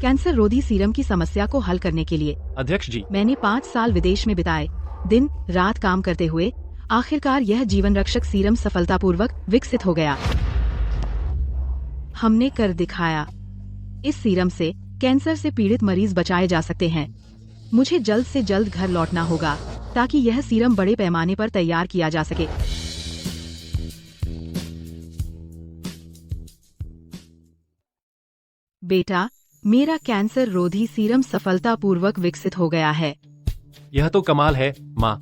Cancer रोधी serum की समस्या को हल करने के लिए अध्यक्ष जी, मैंने 5 साल विदेश में बिताए, दिन रात काम करते हुए आखिरकार यह जीवन रक्षक सीरम सफलतापूर्वक विकसित हो गया। हमने कर दिखाया। इस सीरम से कैंसर से पीड़ित मरीज बचाए जा सकते हैं। मुझे जल्द से जल्द घर लौटना होगा ताकि यह सीरम बड़े पैमाने पर तैयार किया जा सके। बेटा, मेरा कैंसर रोधी सीरम सफलतापूर्वक विकसित हो गया है। यह तो कमाल है माँ।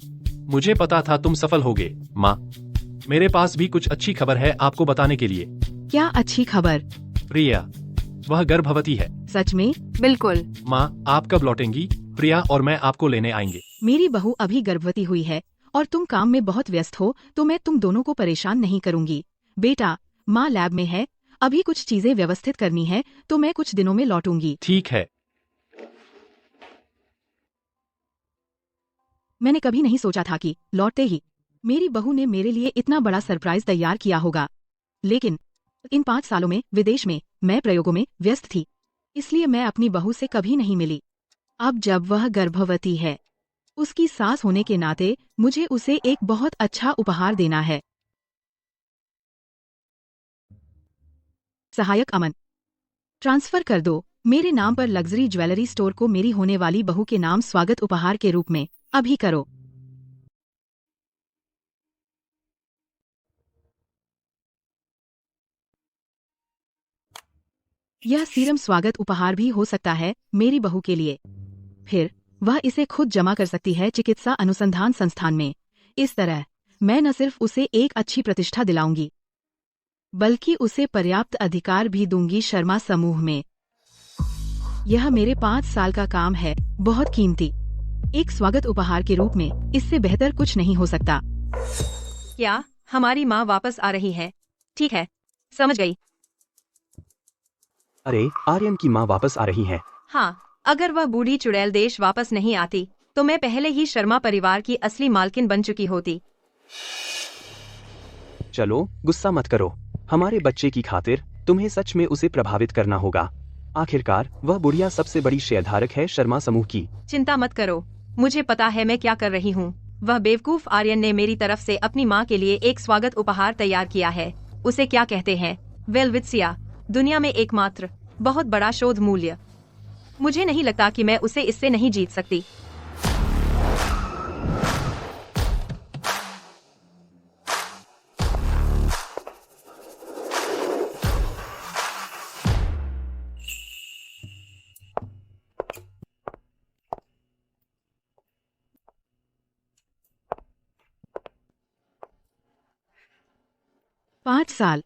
मुझे पता था तुम सफल होगे माँ। मेरे पास भी कुछ अच्छी खबर है आपको बताने के लिए। क्या अच्छी खबर? प्रिया, वह गर्भवती है। सच में? बिल्कुल। माँ, आप कब लौटेंगी? प्रिया और मैं आपको लेने आएंगे। मेरी बहू अभी गर्भवती हुई है और तुम काम में बहुत व्यस्त हो, तो मैं तुम दोनों को परेशान नहीं करूंगी। बेटा, माँ लैब में है, अभी कुछ चीजें व्यवस्थित करनी है, तो मैं कुछ दिनों में लौटूंगी। ठीक है। मैंने कभी नहीं सोचा था कि लौटते ही मेरी बहू ने मेरे लिए इतना बड़ा सरप्राइज तैयार किया होगा। लेकिन इन 5 सालों में विदेश में मैं प्रयोगों में व्यस्त थी, इसलिए मैं अपनी बहू से कभी नहीं मिली। अब जब वह गर्भवती है, उसकी सास होने के नाते मुझे उसे एक बहुत अच्छा उपहार देना है। सहायक अमन, ट्रांसफर कर दो मेरे नाम पर लग्जरी ज्वेलरी स्टोर को मेरी होने वाली बहू के नाम स्वागत उपहार के रूप में। अभी करो। यह सीरम स्वागत उपहार भी हो सकता है मेरी बहू के लिए। फिर वह इसे खुद जमा कर सकती है चिकित्सा अनुसंधान संस्थान में। इस तरह मैं न सिर्फ उसे एक अच्छी प्रतिष्ठा दिलाऊंगी, बल्कि उसे पर्याप्त अधिकार भी दूंगी शर्मा समूह में। यह मेरे 5 साल का काम है, बहुत कीमती। एक स्वागत उपहार के रूप में इससे बेहतर कुछ नहीं हो सकता। क्या हमारी माँ वापस आ रही है? ठीक है, समझ गई। अरे, आर्यन की माँ वापस आ रही है। हाँ, अगर वह बूढ़ी चुड़ैल देश वापस नहीं आती, तो मैं पहले ही शर्मा परिवार की असली मालकिन बन चुकी होती। चलो, गुस्सा मत करो। हमारे बच्चे की खातिर तुम्हें सच में उसे प्रभावित करना होगा। आखिरकार वह बुढ़िया सबसे बड़ी शेयरधारक है शर्मा समूह की। चिंता मत करो, मुझे पता है मैं क्या कर रही हूँ। वह बेवकूफ आर्यन ने मेरी तरफ से अपनी माँ के लिए एक स्वागत उपहार तैयार किया है। उसे क्या कहते हैं? वेलवित्सिया, दुनिया में एकमात्र बहुत बड़ा शोध मूल्य। मुझे नहीं लगता कि मैं उसे इससे नहीं जीत सकती। पाँच साल।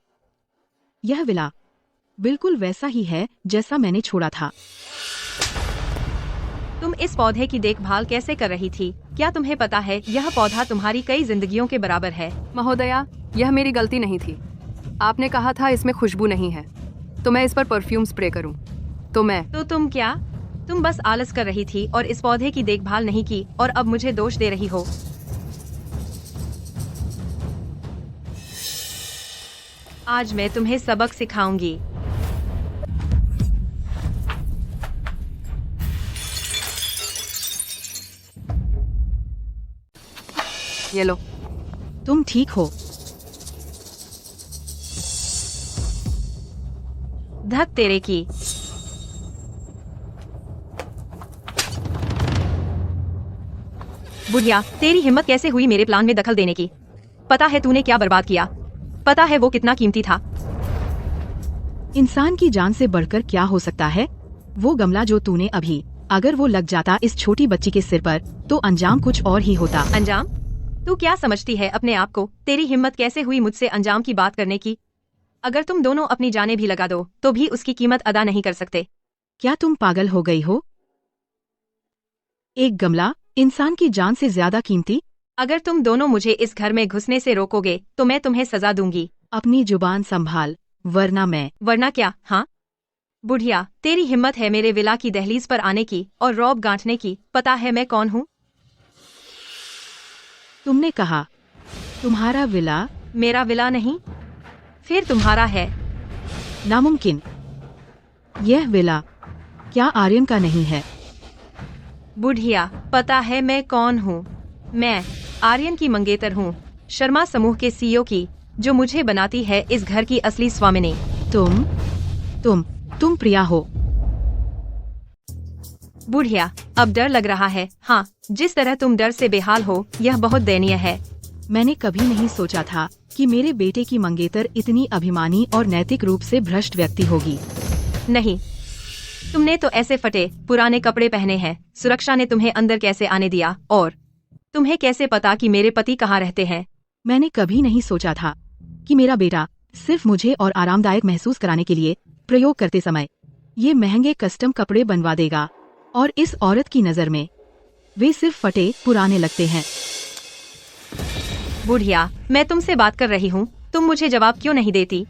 यह विला बिल्कुल वैसा ही है जैसा मैंने छोड़ा था। तुम इस पौधे की देखभाल कैसे कर रही थी? क्या तुम्हें पता है यह पौधा तुम्हारी कई जिंदगियों के बराबर है? महोदया, यह मेरी गलती नहीं थी। आपने कहा था इसमें खुशबू नहीं है, तो मैं इस पर परफ्यूम स्प्रे करूं। तो तुम बस आलस कर रही थी और इस पौधे की देखभाल नहीं की और अब मुझे दोष दे रही हो। आज मैं तुम्हें सबक सिखाऊंगी। ये लो। तुम ठीक हो? धक तेरे की। बुढ़िया, तेरी हिम्मत कैसे हुई मेरे प्लान में दखल देने की? पता है तूने क्या बर्बाद किया? पता है वो कितना कीमती था? इंसान की जान से बढ़कर क्या हो सकता है? वो गमला जो तूने अभी, अगर वो लग जाता इस छोटी बच्ची के सिर पर, तो अंजाम कुछ और ही होता। अंजाम? तू क्या समझती है अपने आप को? तेरी हिम्मत कैसे हुई मुझसे अंजाम की बात करने की? अगर तुम दोनों अपनी जानें भी लगा दो, तो भी उसकी कीमत अदा नहीं कर सकते। क्या तुम पागल हो गई हो? एक गमला इंसान की जान से ज्यादा कीमती? अगर तुम दोनों मुझे इस घर में घुसने से रोकोगे, तो मैं तुम्हें सजा दूंगी। अपनी जुबान संभाल, वरना क्या? हाँ बुढ़िया, तेरी हिम्मत है मेरे विला की दहलीज पर आने की और रौब गांठने की। पता है मैं कौन हूँ? तुमने कहा तुम्हारा विला। मेरा विला नहीं, फिर तुम्हारा है। नामुमकिन। यह विला क्या आर्यन का नहीं है? बुढ़िया, पता है मैं कौन हूँ? मैं आर्यन की मंगेतर हूँ, शर्मा समूह के सीईओ की, जो मुझे बनाती है इस घर की असली स्वामिनी। तुम प्रिया हो। बुढ़िया, अब डर लग रहा है। हाँ, जिस तरह तुम डर से बेहाल हो, यह बहुत दयनीय है। मैंने कभी नहीं सोचा था कि मेरे बेटे की मंगेतर इतनी अभिमानी और नैतिक रूप से भ्रष्ट व्यक्ति होगी। नहीं, तुमने तो ऐसे फटे पुराने कपड़े पहने हैं। सुरक्षा ने तुम्हें अंदर कैसे आने दिया, और तुम्हें कैसे पता कि मेरे पति कहाँ रहते हैं? मैंने कभी नहीं सोचा था कि मेरा बेटा सिर्फ मुझे और आरामदायक महसूस कराने के लिए प्रयोग करते समय ये महंगे कस्टम कपड़े बनवा देगा, और इस औरत की नजर में वे सिर्फ फटे पुराने लगते हैं। बुढ़िया, मैं तुमसे बात कर रही हूँ, तुम मुझे जवाब क्यों नहीं देती?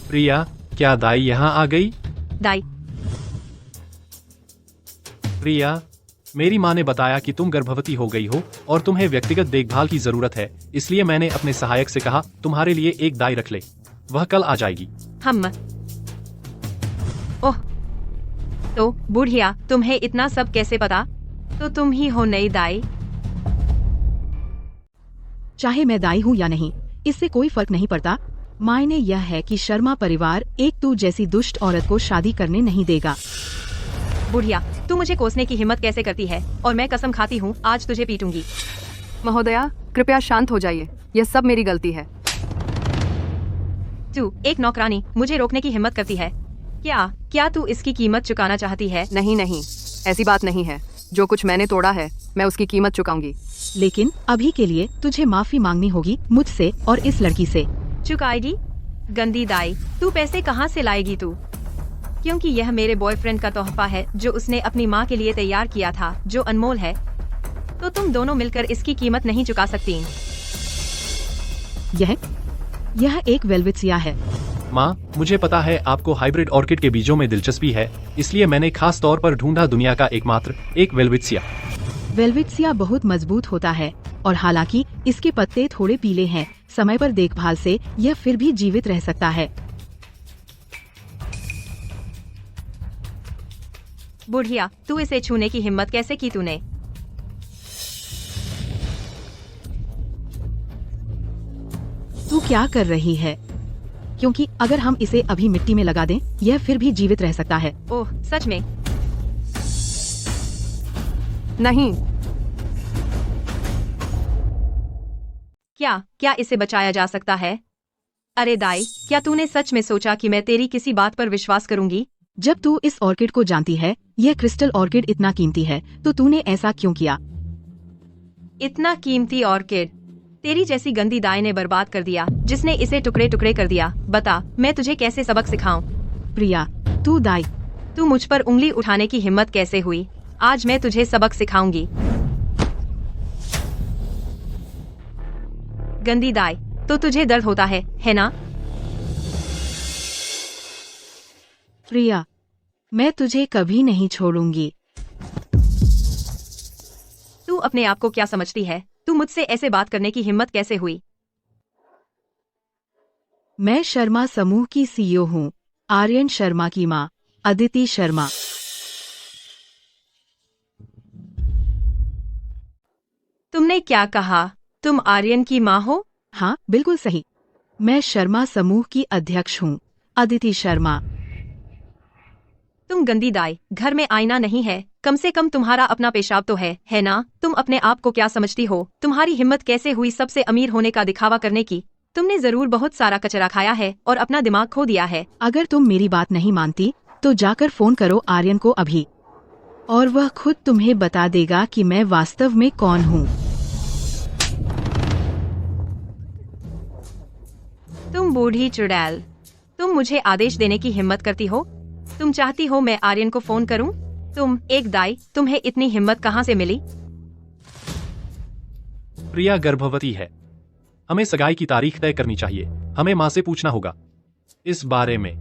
प्रिया, क्या दाई यहाँ आ गई? दाई, प्रिया, मेरी माँ ने बताया कि तुम गर्भवती हो गई हो और तुम्हें व्यक्तिगत देखभाल की जरूरत है, इसलिए मैंने अपने सहायक से कहा तुम्हारे लिए एक दाई रख ले। वह कल आ जाएगी। हम ओह, तो बुढ़िया, तुम्हें इतना सब कैसे पता? तो तुम ही हो नई दाई? चाहे मैं दाई हूँ या नहीं, इससे कोई फर्क नहीं पड़ता। मायने यह है कि शर्मा परिवार एक तू जैसी दुष्ट औरत को शादी करने नहीं देगा। बुढ़िया, तू मुझे कोसने की हिम्मत कैसे करती है? और मैं कसम खाती हूँ, आज तुझे पीटूंगी। महोदया, कृपया शांत हो जाइए, यह सब मेरी गलती है। तू एक नौकरानी मुझे रोकने की हिम्मत करती है? क्या तू इसकी कीमत चुकाना चाहती है? नहीं, ऐसी बात नहीं है। जो कुछ मैंने तोड़ा है, मैं उसकी कीमत चुकाऊंगी। लेकिन अभी के लिए तुझे माफी मांगनी होगी मुझसे और इस लड़की से। चुकाएगी? गंदी दाई, तू पैसे कहाँ से लाएगी तू? क्योंकि यह मेरे बॉयफ्रेंड का तोहफा है जो उसने अपनी माँ के लिए तैयार किया था, जो अनमोल है। तो तुम दोनों मिलकर इसकी कीमत नहीं चुका सकती। यह एक वेलवेट्सिया है। माँ, मुझे पता है आपको हाइब्रिड ऑर्किड के बीजों में दिलचस्पी है, इसलिए मैंने खास तौर पर ढूंढा दुनिया का एकमात्र एक वेलवेट्सिया। वेलवेट्सिया बहुत मजबूत होता है, और हालांकि इसके पत्ते थोड़े पीले हैं, समय पर देखभाल से यह फिर भी जीवित रह सकता है। बुढ़िया, तू इसे छूने की हिम्मत कैसे की तूने? तू क्या कर रही है? क्योंकि अगर हम इसे अभी मिट्टी में लगा दें, यह फिर भी जीवित रह सकता है। ओह, सच में? नहीं, क्या इसे बचाया जा सकता है? अरे दाई, क्या तूने सच में सोचा कि मैं तेरी किसी बात पर विश्वास करूंगी? जब तू इस ऑर्किड को जानती है, यह क्रिस्टल ऑर्किड इतना कीमती है, तो तूने ऐसा क्यों किया? इतना कीमती ऑर्किड तेरी जैसी गंदी दाई ने बर्बाद कर दिया, जिसने इसे टुकड़े टुकड़े कर दिया। बता, मैं तुझे कैसे सबक सिखाऊं? प्रिया, तू दाई। तू मुझ पर उंगली उठाने की हिम्मत कैसे हुई? आज मैं तुझे सबक सिखाऊंगी। गंदी दाई, तो तुझे दर्द होता है ना? प्रिया, मैं तुझे कभी नहीं छोड़ूंगी। तू अपने आप को क्या समझती है? तू मुझसे ऐसे बात करने की हिम्मत कैसे हुई? मैं शर्मा समूह की सीईओ हूँ, आर्यन शर्मा की माँ, अदिति शर्मा। तुमने क्या कहा? तुम आर्यन की माँ हो? हाँ, बिल्कुल सही। मैं शर्मा समूह की अध्यक्ष हूँ, अदिति शर्मा। तुम गंदी दाई, घर में आईना नहीं है, कम से कम तुम्हारा अपना पेशाब तो है ना? तुम अपने आप को क्या समझती हो? तुम्हारी हिम्मत कैसे हुई सबसे अमीर होने का दिखावा करने की? तुमने जरूर बहुत सारा कचरा खाया है और अपना दिमाग खो दिया है। अगर तुम मेरी बात नहीं मानती, तो जाकर फोन करो आर्यन को अभी, और वह खुद तुम्हें बता देगा कि मैं वास्तव में कौन हूँ। तुम बूढ़ी चुड़ैल, तुम मुझे आदेश देने की हिम्मत करती हो? तुम चाहती हो मैं आर्यन को फोन करूं? तुम एक दाई, तुम्हें इतनी हिम्मत कहाँ से मिली? प्रिया गर्भवती है। हमें सगाई की तारीख तय करनी चाहिए। हमें माँ से पूछना होगा इस बारे में।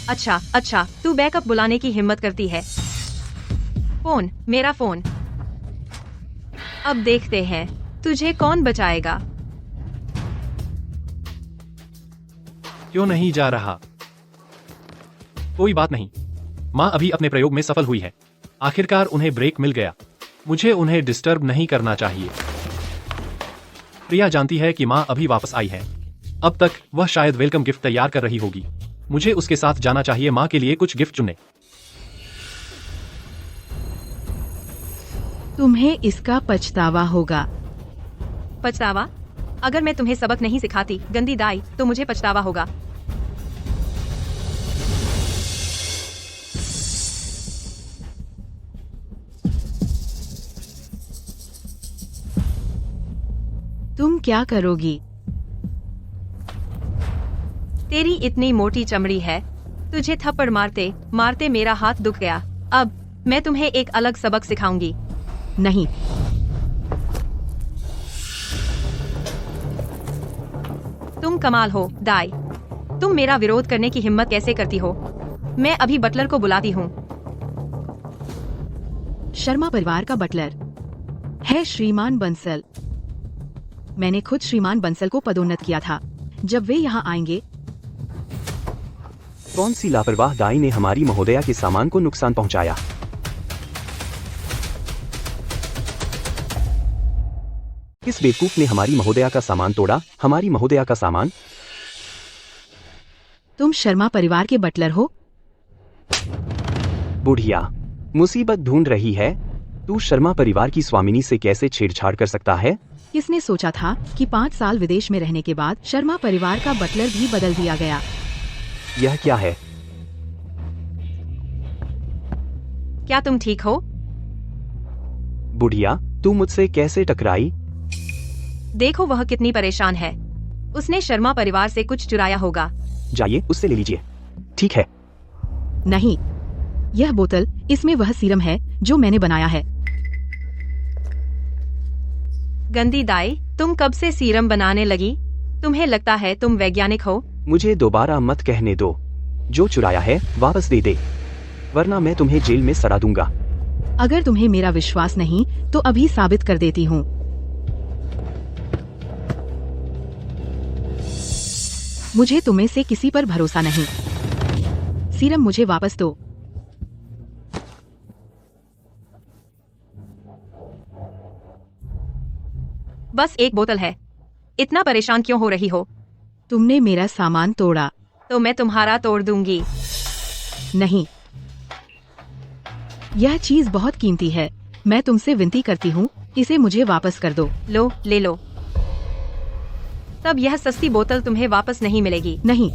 अच्छा अच्छा, तू बैकअप बुलाने की हिम्मत करती है। फोन, मेरा फोन। अब देखते हैं तुझे कौन बचाएगा। क्यों नहीं जा रहा? कोई बात नहीं, माँ अभी अपने प्रयोग में सफल हुई है। आखिरकार उन्हें ब्रेक मिल गया। मुझे उन्हें डिस्टर्ब नहीं करना चाहिए। प्रिया जानती है कि माँ अभी वापस आई है। अब तक वह शायद वेलकम गिफ्ट तैयार कर रही होगी। मुझे उसके साथ जाना चाहिए, माँ के लिए कुछ गिफ्ट चुनने। तुम्हें इसका पछतावा होगा। पछतावा? अगर मैं तुम्हें सबक नहीं सिखाती गंदी दाई, तो मुझे पछतावा होगा। तुम क्या करोगी? तेरी इतनी मोटी चमड़ी है, तुझे थप्पड़ मारते मारते मेरा हाथ दुख गया। अब मैं तुम्हें एक अलग सबक सिखाऊंगी। नहीं, तुम कमाल हो दाई। तुम मेरा विरोध करने की हिम्मत कैसे करती हो? मैं अभी बटलर को बुलाती हूँ। शर्मा परिवार का बटलर है श्रीमान बंसल। मैंने खुद श्रीमान बंसल को पदोन्नत किया था। जब वे यहाँ आएंगे। कौन सी लापरवाह दाई ने हमारी महोदया के सामान को नुकसान पहुंचाया? किस बेवकूफ ने हमारी महोदया का सामान तोड़ा? हमारी महोदया का सामान? तुम शर्मा परिवार के बटलर हो? बुढ़िया, मुसीबत ढूंढ रही है। तू शर्मा परिवार की स्वामिनी से कैसे छेड़छाड़ कर सकता है? किसने सोचा था कि 5 साल विदेश में रहने के बाद शर्मा परिवार का बटलर भी बदल दिया गया? यह क्या है? क्या तुम ठीक हो? बुढ़िया, तू मुझसे कैसे टकराई? देखो वह कितनी परेशान है। उसने शर्मा परिवार से कुछ चुराया होगा। जाइए उससे ले लीजिए। ठीक है। नहीं, यह बोतल, इसमें वह सीरम है जो मैंने बनाया है। गंदी दाई, तुम कब से सीरम बनाने लगी? तुम्हें लगता है तुम वैज्ञानिक हो? मुझे दोबारा मत कहने दो। जो चुराया है वापस दे दे, वरना मैं तुम्हें जेल में सड़ा दूंगा। अगर तुम्हें मेरा विश्वास नहीं तो अभी साबित कर देती हूँ। मुझे तुम्हें से किसी पर भरोसा नहीं। सीरम मुझे वापस दो। बस एक बोतल है। इतना परेशान क्यों हो रही हो? तुमने मेरा सामान तोड़ा। तो मैं तुम्हारा तोड़ दूंगी। नहीं, यह चीज बहुत कीमती है। मैं तुमसे विनती करती हूँ, इसे मुझे वापस कर दो। लो, ले लो। तब यह सस्ती बोतल तुम्हें वापस नहीं मिलेगी। नहीं,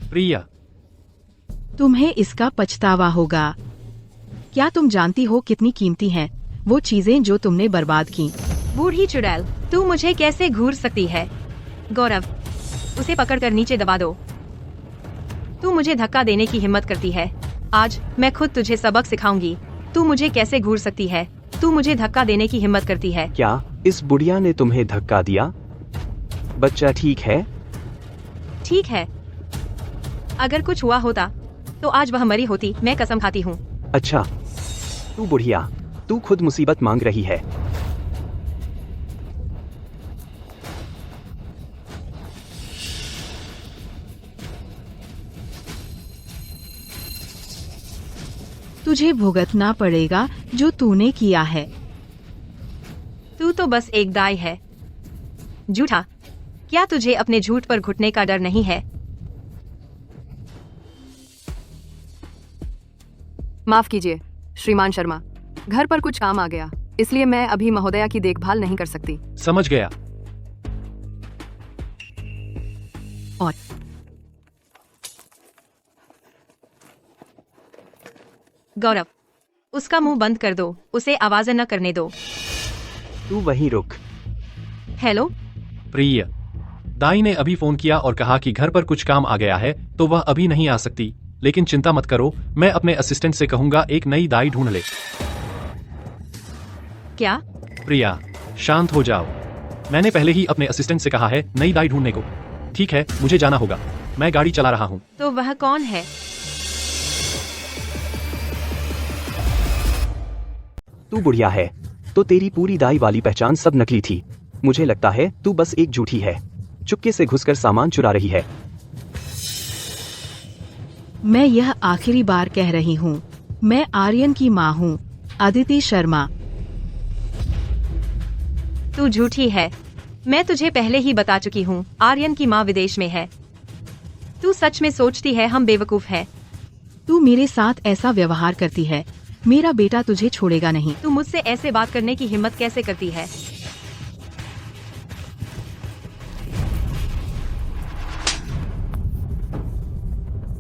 प्रिया, तुम्हें इसका पछतावा होगा। क्या तुम जानती हो कितनी कीमती हैं वो चीजें जो तुमने बर्बाद की? बूढ़ी चुड़ैल, तू मुझे कैसे घूर सकती है? गौरव, उसे पकड़कर नीचे दबा दो। तू मुझे धक्का देने की हिम्मत करती है। आज मैं खुद तुझे सबक सिखाऊंगी। तू मुझे कैसे घूर सकती है? तू मुझे धक्का देने की हिम्मत करती है। क्या इस बुढ़िया ने तुम्हें धक्का दिया? बच्चा ठीक है? ठीक है। अगर कुछ हुआ होता तो आज वह मरी होती, मैं कसम खाती हूँ। अच्छा, तू बुढ़िया, तू खुद मुसीबत मांग रही है। तुझे भुगतना पड़ेगा जो तूने किया है। तू तो बस एक दाई है, झूठा। क्या तुझे अपने झूठ पर घुटने का डर नहीं है? माफ कीजिए श्रीमान शर्मा, घर पर कुछ काम आ गया, इसलिए मैं अभी महोदया की देखभाल नहीं कर सकती। समझ गया। और गौरव, उसका मुंह बंद कर दो, उसे आवाज न करने दो। तू वहीं रुक। हेलो। प्रिया, दाई ने अभी फोन किया और कहा कि घर पर कुछ काम आ गया है तो वह अभी नहीं आ सकती, लेकिन चिंता मत करो, मैं अपने असिस्टेंट से कहूंगा एक नई दाई ढूंढ ले। क्या? प्रिया, शांत हो जाओ। मैंने पहले ही अपने असिस्टेंट से कहा है नई दाई ढूंढने को। ठीक है, मुझे जाना होगा, मैं गाड़ी चला रहा हूँ। तो वह कौन है? तू बुढ़िया है, तो तेरी पूरी दाई वाली पहचान सब नकली थी। मुझे लगता है तू बस एक झूठी है, चुपके से घुसकर सामान चुरा रही है। मैं यह आखिरी बार कह रही हूँ, मैं आर्यन की माँ हूँ, अदिति शर्मा। तू झूठी है। मैं तुझे पहले ही बता चुकी हूँ, आर्यन की माँ विदेश में है। तू सच में सोचती है हम बेवकूफ हैं? तू मेरे साथ ऐसा व्यवहार करती है, मेरा बेटा तुझे छोड़ेगा नहीं। तू मुझसे ऐसे बात करने की हिम्मत कैसे करती है?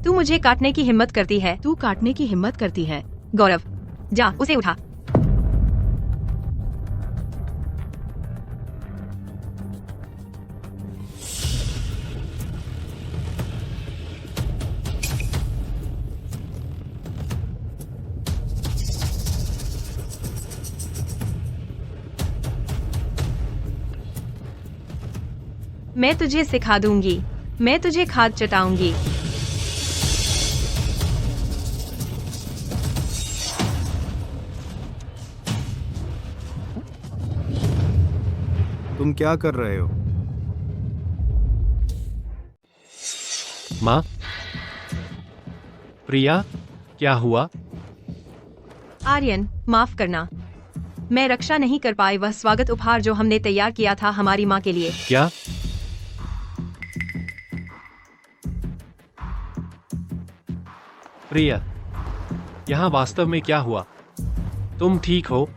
तू मुझे काटने की हिम्मत करती है? तू काटने की हिम्मत करती है? गौरव, जा उसे उठा। मैं तुझे सिखा दूंगी, मैं तुझे खाद चटाऊंगी। तुम क्या कर रहे हो? माँ? प्रिया, क्या हुआ? आर्यन, माफ करना, मैं रक्षा नहीं कर पाई वह स्वागत उपहार जो हमने तैयार किया था हमारी माँ के लिए। क्या? प्रिया, यहाँ वास्तव में क्या हुआ? तुम ठीक हो?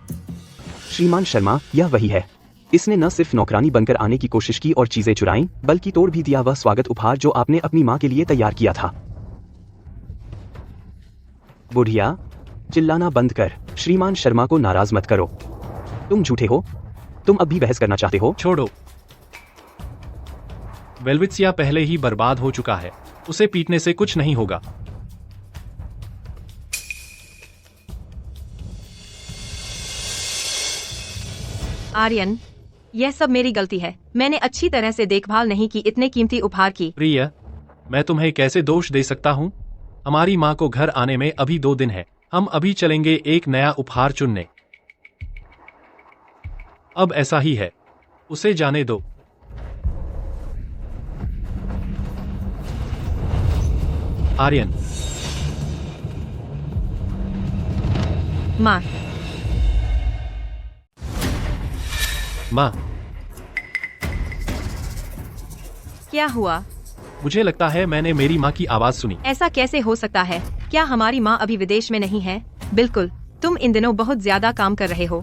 श्रीमान शर्मा, यह वही है। इसने न सिर्फ नौकरानी बनकर आने की कोशिश की और चीजें चुराई, बल्कि तोड़ भी दिया वह स्वागत उपहार जो आपने अपनी माँ के लिए तैयार किया था। बुढ़िया, चिल्लाना बंद कर। श्रीमान शर्मा को नाराज मत करो। तुम झूठे हो। तुम अब भी बहस करना चाहते हो? छोड़ो। वेल्वित्सिया पहले ही बर्बाद हो चुका है, उसे पीटने से कुछ नहीं होगा। आर्यन, यह सब मेरी गलती है। मैंने अच्छी तरह से देखभाल नहीं की इतने कीमती उपहार की। प्रिया, मैं तुम्हें कैसे दोष दे सकता हूँ? हमारी माँ को घर आने में अभी 2 दिन है। हम अभी चलेंगे एक नया उपहार चुनने। अब ऐसा ही है, उसे जाने दो। आर्यन। माँ। माँ, क्या हुआ? मुझे लगता है मैंने मेरी माँ की आवाज सुनी। ऐसा कैसे हो सकता है? क्या हमारी माँ अभी विदेश में नहीं है? बिल्कुल, तुम इन दिनों बहुत ज्यादा काम कर रहे हो।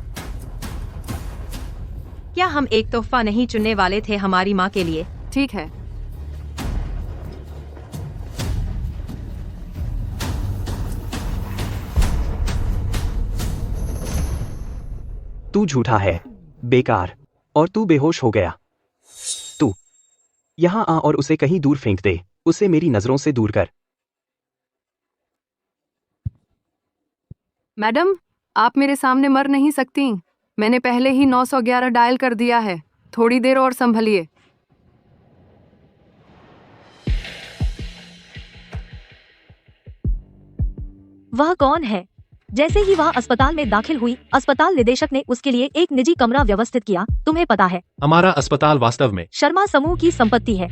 क्या हम एक तोहफा नहीं चुनने वाले थे हमारी माँ के लिए? ठीक है, तू झूठा है, बेकार, और तू बेहोश हो गया। तू यहाँ आ और उसे कहीं दूर फेंक दे। उसे मेरी नजरों से दूर कर। मैडम, आप मेरे सामने मर नहीं सकती। मैंने पहले ही 911 डायल कर दिया है। थोड़ी देर और संभलिए। वह कौन है? जैसे ही वह अस्पताल में दाखिल हुई, अस्पताल निदेशक ने उसके लिए एक निजी कमरा व्यवस्थित किया। तुम्हें पता है, हमारा अस्पताल वास्तव में शर्मा समूह की संपत्ति है।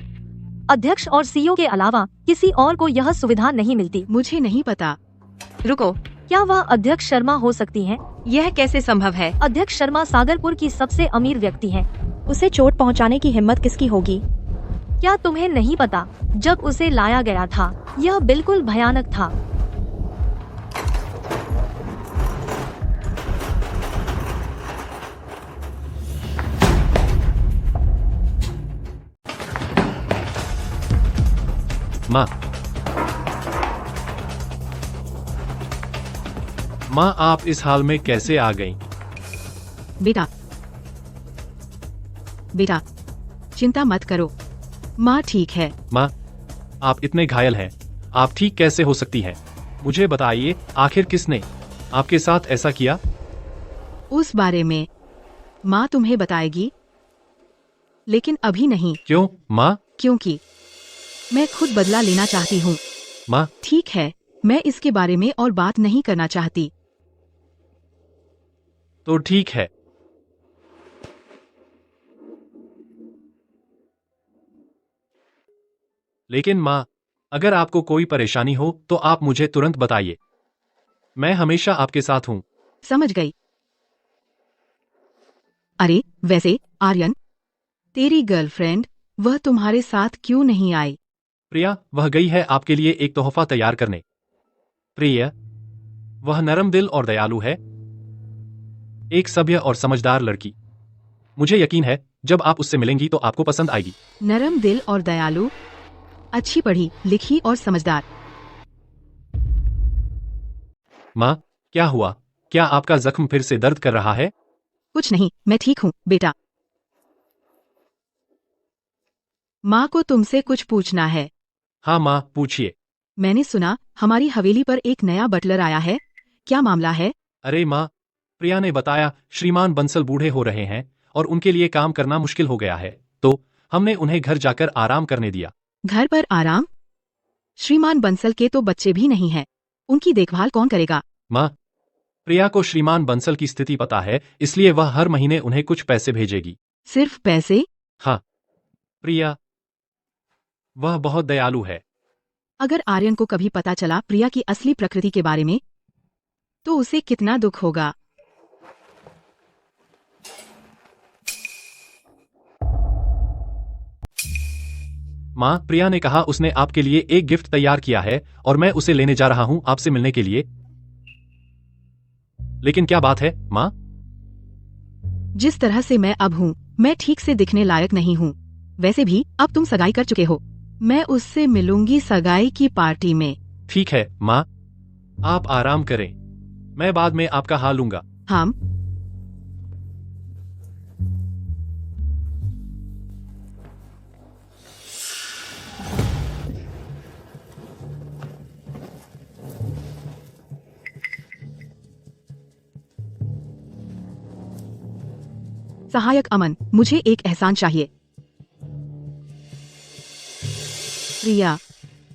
अध्यक्ष और सीईओ के अलावा किसी और को यह सुविधा नहीं मिलती। मुझे नहीं पता। रुको, क्या वह अध्यक्ष शर्मा हो सकती हैं? यह कैसे संभव है? अध्यक्ष शर्मा सागरपुर की सबसे अमीर व्यक्ति हैं। उसे चोट पहुंचाने की हिम्मत किसकी होगी? क्या तुम्हें नहीं पता, जब उसे लाया गया था यह बिल्कुल भयानक था। माँ, आप इस हाल में कैसे आ गईं? बेटा, चिंता मत करो। माँ ठीक है। माँ, आप इतने घायल हैं, आप ठीक कैसे हो सकती हैं? मुझे बताइए, आखिर किसने आपके साथ ऐसा किया? उस बारे में माँ तुम्हें बताएगी, लेकिन अभी नहीं, क्यों, माँ? क्योंकि मैं खुद बदला लेना चाहती हूँ। माँ, ठीक है, मैं इसके बारे में और बात नहीं करना चाहती। तो ठीक है। लेकिन माँ, अगर आपको कोई परेशानी हो तो आप मुझे तुरंत बताइए। मैं हमेशा आपके साथ हूँ। समझ गई। अरे वैसे आर्यन, तेरी गर्लफ्रेंड वह तुम्हारे साथ क्यों नहीं आई? प्रिया, वह गई है आपके लिए एक तोहफा तैयार करने। प्रिया, वह नरम दिल और दयालु है, एक सभ्य और समझदार लड़की। मुझे यकीन है जब आप उससे मिलेंगी तो आपको पसंद आएगी। नरम दिल और दयालु, अच्छी पढ़ी लिखी और समझदार। माँ, क्या हुआ? क्या आपका जख्म फिर से दर्द कर रहा है? कुछ नहीं, मैं ठीक हूँ बेटा। माँ को तुमसे कुछ पूछना है। हाँ माँ, पूछिए। मैंने सुना हमारी हवेली पर एक नया बटलर आया है, क्या मामला है? अरे माँ, प्रिया ने बताया श्रीमान बंसल बूढ़े हो रहे हैं और उनके लिए काम करना मुश्किल हो गया है, तो हमने उन्हें घर जाकर आराम करने दिया। घर पर आराम? श्रीमान बंसल के तो बच्चे भी नहीं हैं, उनकी देखभाल कौन करेगा? माँ, प्रिया को श्रीमान बंसल की स्थिति पता है, इसलिए वह हर महीने उन्हें कुछ पैसे भेजेगी। सिर्फ पैसे? हाँ प्रिया, वह बहुत दयालु है। अगर आर्यन को कभी पता चला प्रिया की असली प्रकृति के बारे में, तो उसे कितना दुख होगा। माँ, प्रिया ने कहा उसने आपके लिए एक गिफ्ट तैयार किया है और मैं उसे लेने जा रहा हूँ आपसे मिलने के लिए। लेकिन क्या बात है माँ? जिस तरह से मैं अब हूँ, मैं ठीक से दिखने लायक नहीं हूँ। वैसे भी अब तुम सगाई कर चुके हो, मैं उससे मिलूंगी सगाई की पार्टी में। ठीक है माँ, आप आराम करें, मैं बाद में आपका हाल लूंगा। हम सहायक अमन, मुझे एक एहसान चाहिए। प्रिया,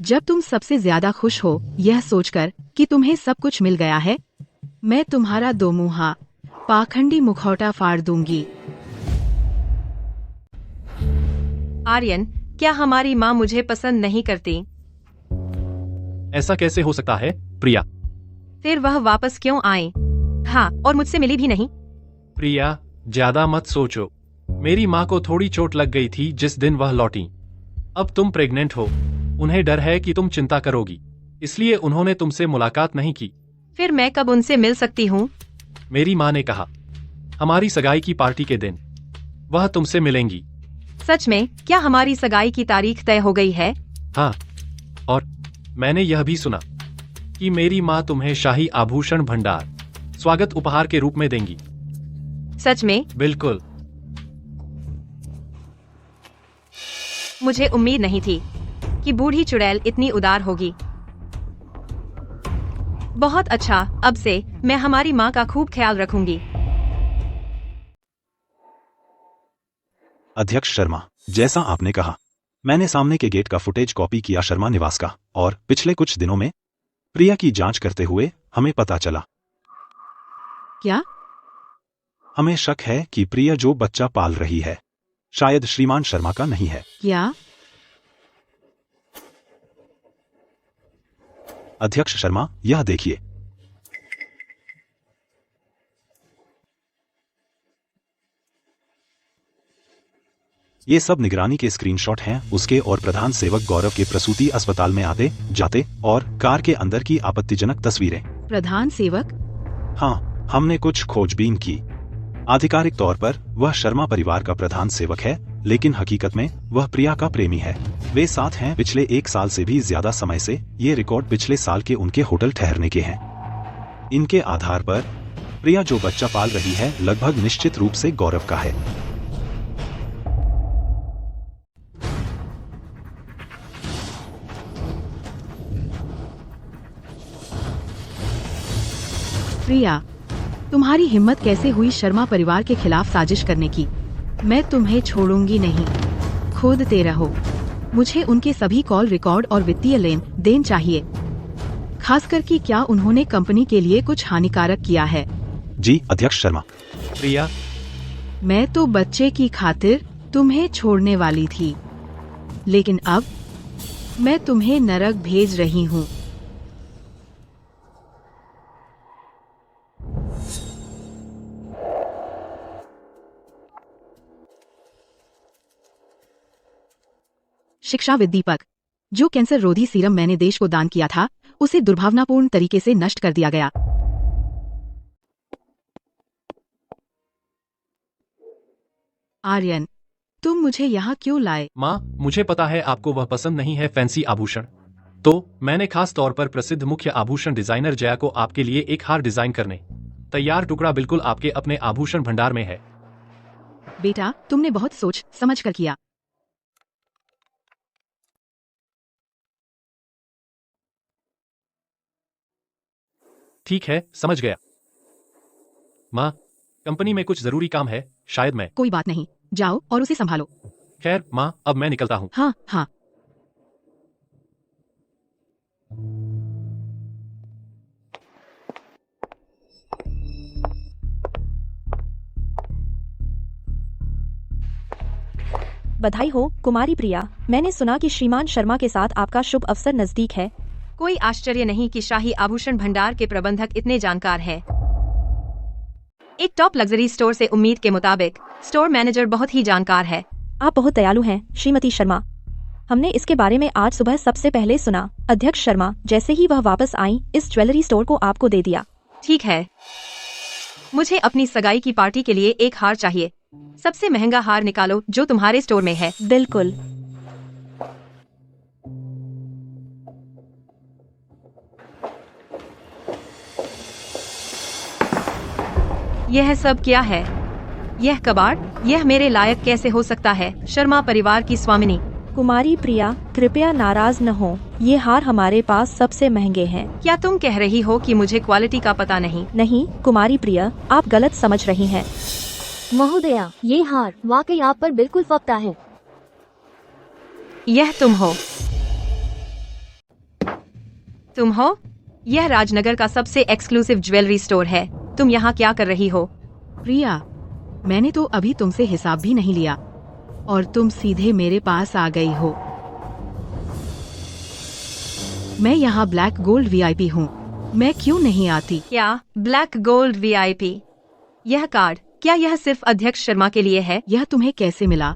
जब तुम सबसे ज्यादा खुश हो यह सोचकर कि तुम्हें सब कुछ मिल गया है, मैं तुम्हारा दोमुहा पाखंडी मुखौटा फाड़ दूंगी। आर्यन, क्या हमारी माँ मुझे पसंद नहीं करती? ऐसा कैसे हो सकता है प्रिया? फिर वह वापस क्यों आई? हाँ, और मुझसे मिली भी नहीं। प्रिया, ज्यादा मत सोचो। मेरी माँ को थोड़ी चोट लग गई थी जिस दिन वह लौटी। अब तुम प्रेग्नेंट हो, उन्हें डर है कि तुम चिंता करोगी, इसलिए उन्होंने तुमसे मुलाकात नहीं की। फिर मैं कब उनसे मिल सकती हूँ? मेरी माँ ने कहा हमारी सगाई की पार्टी के दिन वह तुमसे मिलेंगी। सच में? क्या हमारी सगाई की तारीख तय हो गई है? हाँ, और मैंने यह भी सुना कि मेरी माँ तुम्हें शाही आभूषण भंडार स्वागत उपहार के रूप में देंगी। सच में? बिल्कुल। मुझे उम्मीद नहीं थी कि बूढ़ी चुड़ैल इतनी उदार होगी। बहुत अच्छा, अब से मैं हमारी माँ का खूब ख्याल रखूंगी। अध्यक्ष शर्मा, जैसा आपने कहा, मैंने सामने के गेट का फुटेज कॉपी किया शर्मा निवास का, और पिछले कुछ दिनों में प्रिया की जांच करते हुए हमें पता चला। क्या? हमें शक है कि प्रिया जो बच्चा पाल रही है शायद श्रीमान शर्मा का नहीं है। क्या? अध्यक्ष शर्मा, यह देखिए। ये सब निगरानी के स्क्रीनशॉट हैं उसके और प्रधान सेवक गौरव के प्रसूति अस्पताल में आते जाते और कार के अंदर की आपत्तिजनक तस्वीरें। प्रधान सेवक? हाँ, हमने कुछ खोजबीन की। आधिकारिक तौर पर वह शर्मा परिवार का प्रधान सेवक है, लेकिन हकीकत में वह प्रिया का प्रेमी है। वे साथ हैं पिछले 1 साल से भी ज्यादा समय से। ये रिकॉर्ड पिछले साल के उनके होटल ठहरने के हैं। इनके आधार पर प्रिया जो बच्चा पाल रही है लगभग निश्चित रूप से गौरव का है। प्रिया, तुम्हारी हिम्मत कैसे हुई शर्मा परिवार के खिलाफ साजिश करने की? मैं तुम्हें छोड़ूंगी नहीं, खोदते रहो। मुझे उनके सभी कॉल रिकॉर्ड और वित्तीय लेन देन चाहिए, खासकर कि क्या उन्होंने कंपनी के लिए कुछ हानिकारक किया है। जी अध्यक्ष शर्मा। प्रिया, मैं तो बच्चे की खातिर तुम्हें छोड़ने वाली थी, लेकिन अब मैं तुम्हें नरक भेज रही हूँ। शिक्षाविद दीपक, जो कैंसर रोधी सीरम मैंने देश को दान किया था, उसे दुर्भावनापूर्ण तरीके से नष्ट कर दिया गया। आर्यन, तुम मुझे यहाँ क्यों लाए? माँ, मुझे पता है आपको वह पसंद नहीं है, फैंसी आभूषण। तो मैंने खास तौर पर प्रसिद्ध मुख्य आभूषण डिजाइनर जया को आपके लिए एक हार डिजाइन करने तैयार टुकड़ा बिल्कुल आपके अपने आभूषण भंडार में है। बेटा, तुमने बहुत सोच समझ कर किया। ठीक है, समझ गया। माँ, कंपनी में कुछ जरूरी काम है, शायद मैं। कोई बात नहीं, जाओ और उसे संभालो। खैर माँ, अब मैं निकलता हूँ। हाँ हाँ। बधाई हो कुमारी प्रिया, मैंने सुना कि श्रीमान शर्मा के साथ आपका शुभ अवसर नजदीक है। कोई आश्चर्य नहीं कि शाही आभूषण भंडार के प्रबंधक इतने जानकार हैं। एक टॉप लग्जरी स्टोर से उम्मीद के मुताबिक स्टोर मैनेजर बहुत ही जानकार है। आप बहुत दयालु हैं श्रीमती शर्मा। हमने इसके बारे में आज सुबह सबसे पहले सुना। अध्यक्ष शर्मा जैसे ही वह वापस आई, इस ज्वेलरी स्टोर को आपको दे दिया। ठीक है, मुझे अपनी सगाई की पार्टी के लिए एक हार चाहिए। सबसे महंगा हार निकालो जो तुम्हारे स्टोर में है। बिल्कुल। यह सब क्या है? यह कबाड़, यह मेरे लायक कैसे हो सकता है? शर्मा परिवार की स्वामिनी। कुमारी प्रिया कृपया नाराज न हो, ये हार हमारे पास सबसे महंगे हैं। क्या तुम कह रही हो कि मुझे क्वालिटी का पता नहीं? नहीं कुमारी प्रिया, आप गलत समझ रही हैं। महोदया, ये हार वाकई आप पर बिल्कुल फपता है। यह तुम हो? तुम हो? यह राजनगर का सबसे एक्सक्लूसिव ज्वेलरी स्टोर है। तुम यहाँ क्या कर रही हो? प्रिया, मैंने तो अभी तुमसे हिसाब भी नहीं लिया और तुम सीधे मेरे पास आ गई हो। मैं यहाँ ब्लैक गोल्ड वीआईपी हूँ, मैं क्यों नहीं आती? क्या ब्लैक गोल्ड वीआईपी? यह कार्ड, क्या यह सिर्फ अध्यक्ष शर्मा के लिए है? यह तुम्हें कैसे मिला?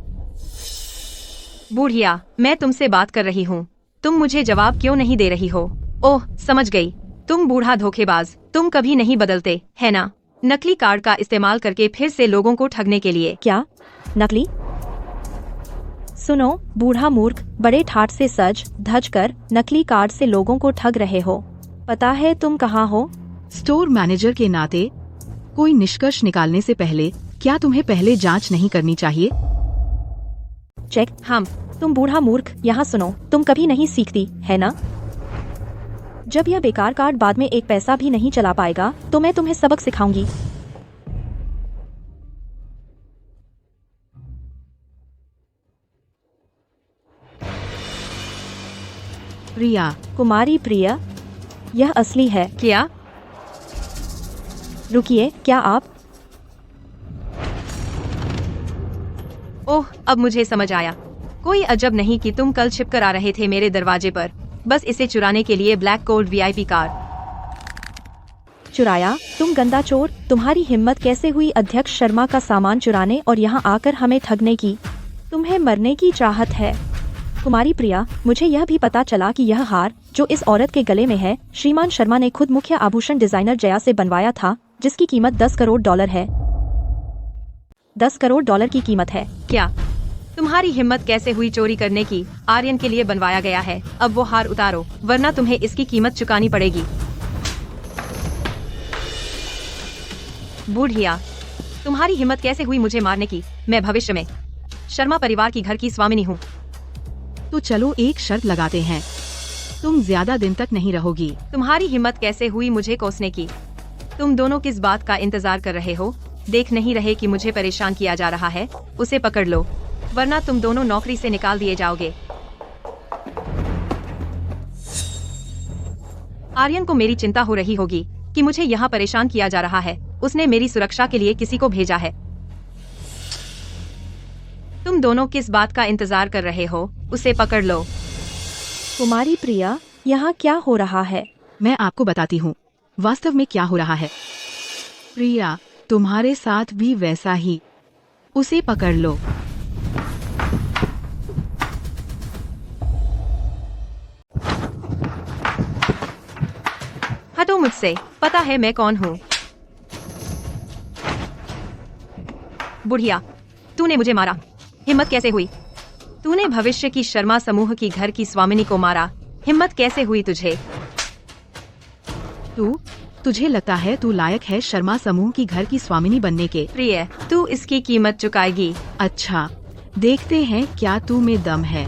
बूढ़िया, मैं तुमसे बात कर रही हूँ, तुम मुझे जवाब क्यों नहीं दे रही हो? ओह समझ गई, तुम बूढ़ा धोखेबाज, तुम कभी नहीं बदलते, है ना? नकली कार्ड का इस्तेमाल करके फिर से लोगों को ठगने के लिए। क्या नकली? सुनो बूढ़ा मूर्ख, बड़े ठाट से सज धज कर नकली कार्ड से लोगों को ठग रहे हो। पता है तुम कहाँ हो? स्टोर मैनेजर के नाते कोई निष्कर्ष निकालने से पहले क्या तुम्हें पहले जांच नहीं करनी चाहिए? चेक। हम। तुम बूढ़ा मूर्ख, यहाँ सुनो, तुम कभी नहीं सीखती, है ना? जब यह बेकार कार्ड बाद में एक पैसा भी नहीं चला पाएगा, तो मैं तुम्हें सबक सिखाऊंगी। प्रिया, कुमारी प्रिया, यह असली है। क्या? रुकिए, क्या आप? ओह, अब मुझे समझ आया। कोई अजब नहीं कि तुम कल छिपकर आ रहे थे मेरे दरवाजे पर, बस इसे चुराने के लिए ब्लैक गोल्ड वीआईपी कार्ड। चुराया? तुम गंदा चोर, तुम्हारी हिम्मत कैसे हुई अध्यक्ष शर्मा का सामान चुराने और यहाँ आकर हमें ठगने की? तुम्हें मरने की चाहत है। कुमारी प्रिया, मुझे यह भी पता चला कि यह हार जो इस औरत के गले में है, श्रीमान शर्मा ने खुद मुख्य आभूषण डिजाइनर जया से बनवाया था, जिसकी कीमत $10 करोड़ है। $10 करोड़ की कीमत है। क्या तुम्हारी हिम्मत कैसे हुई चोरी करने की? आर्यन के लिए बनवाया गया है, अब वो हार उतारो वरना तुम्हें इसकी कीमत चुकानी पड़ेगी। बूढ़िया, तुम्हारी हिम्मत कैसे हुई मुझे मारने की? मैं भविष्य में शर्मा परिवार की घर की स्वामिनी हूँ। तो चलो एक शर्त लगाते हैं, तुम ज्यादा दिन तक नहीं रहोगी। तुम्हारी हिम्मत कैसे हुई मुझे कोसने की? तुम दोनों किस बात का इंतजार कर रहे हो? देख नहीं रहे कि मुझे परेशान किया जा रहा है? उसे पकड़ लो, वरना तुम दोनों नौकरी से निकाल दिए जाओगे। आर्यन को मेरी चिंता हो रही होगी कि मुझे यहाँ परेशान किया जा रहा है। उसने मेरी सुरक्षा के लिए किसी को भेजा है। तुम दोनों किस बात का इंतजार कर रहे हो? उसे पकड़ लो। कुमारी प्रिया, यहाँ क्या हो रहा है? मैं आपको बताती हूँ वास्तव में क्या हो रहा है। प्रिया, तुम्हारे साथ भी वैसा ही। उसे पकड़ लो। हटो मुझसे, पता है मैं कौन हूँ। बुढ़िया, तूने मुझे मारा। हिम्मत कैसे हुई? तूने भविष्य की शर्मा समूह की घर की स्वामिनी को मारा। हिम्मत कैसे हुई तुझे? तुझे लगता है तू लायक है शर्मा समूह की घर की स्वामिनी बनने के? प्रिय, तू इसकी कीमत चुकाएगी। अच्छा, देखते हैं क्या तू में दम है।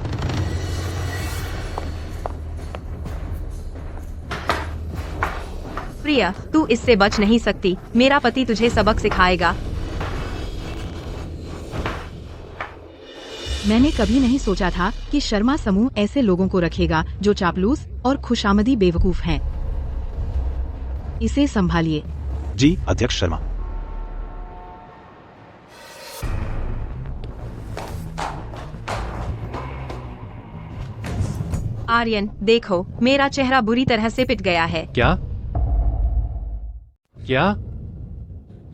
प्रिया, तू इससे बच नहीं सकती। मेरा पति तुझे सबक सिखाएगा। मैंने कभी नहीं सोचा था कि शर्मा समूह ऐसे लोगों को रखेगा जो चापलूस और खुशामदी बेवकूफ हैं। इसे संभालिए। जी अध्यक्ष शर्मा। आर्यन, देखो, मेरा चेहरा बुरी तरह से पिट गया है। क्या?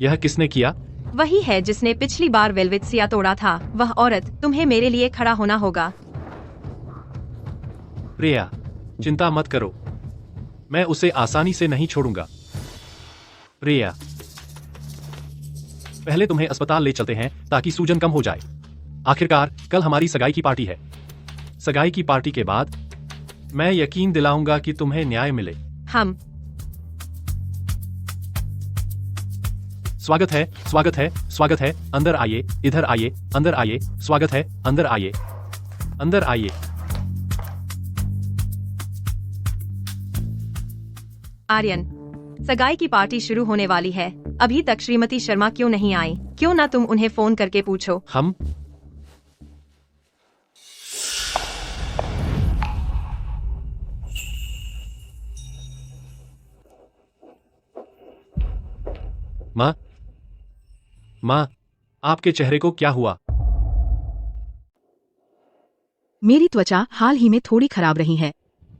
यह किसने किया? वही है जिसने पिछली बार वेलवेट्सिया तोड़ा था। वह औरत। तुम्हें मेरे लिए खड़ा होना होगा। प्रिया, चिंता मत करो, मैं उसे आसानी से नहीं छोड़ूंगा। प्रिया, पहले तुम्हें अस्पताल ले चलते हैं ताकि सूजन कम हो जाए। आखिरकार कल हमारी सगाई की पार्टी है। सगाई की पार्टी के बाद मैं यकीन दिलाऊंगा कि तुम्हें न्याय मिले। हम स्वागत है, स्वागत है, स्वागत है। अंदर आइए, इधर आइए, अंदर आइए। स्वागत है, अंदर आइए, अंदर आइए। आर्यन, सगाई की पार्टी शुरू होने वाली है। अभी तक श्रीमती शर्मा क्यों नहीं आई? क्यों ना तुम उन्हें फोन करके पूछो। हम माँ, आपके चेहरे को क्या हुआ? मेरी त्वचा हाल ही में थोड़ी खराब रही है,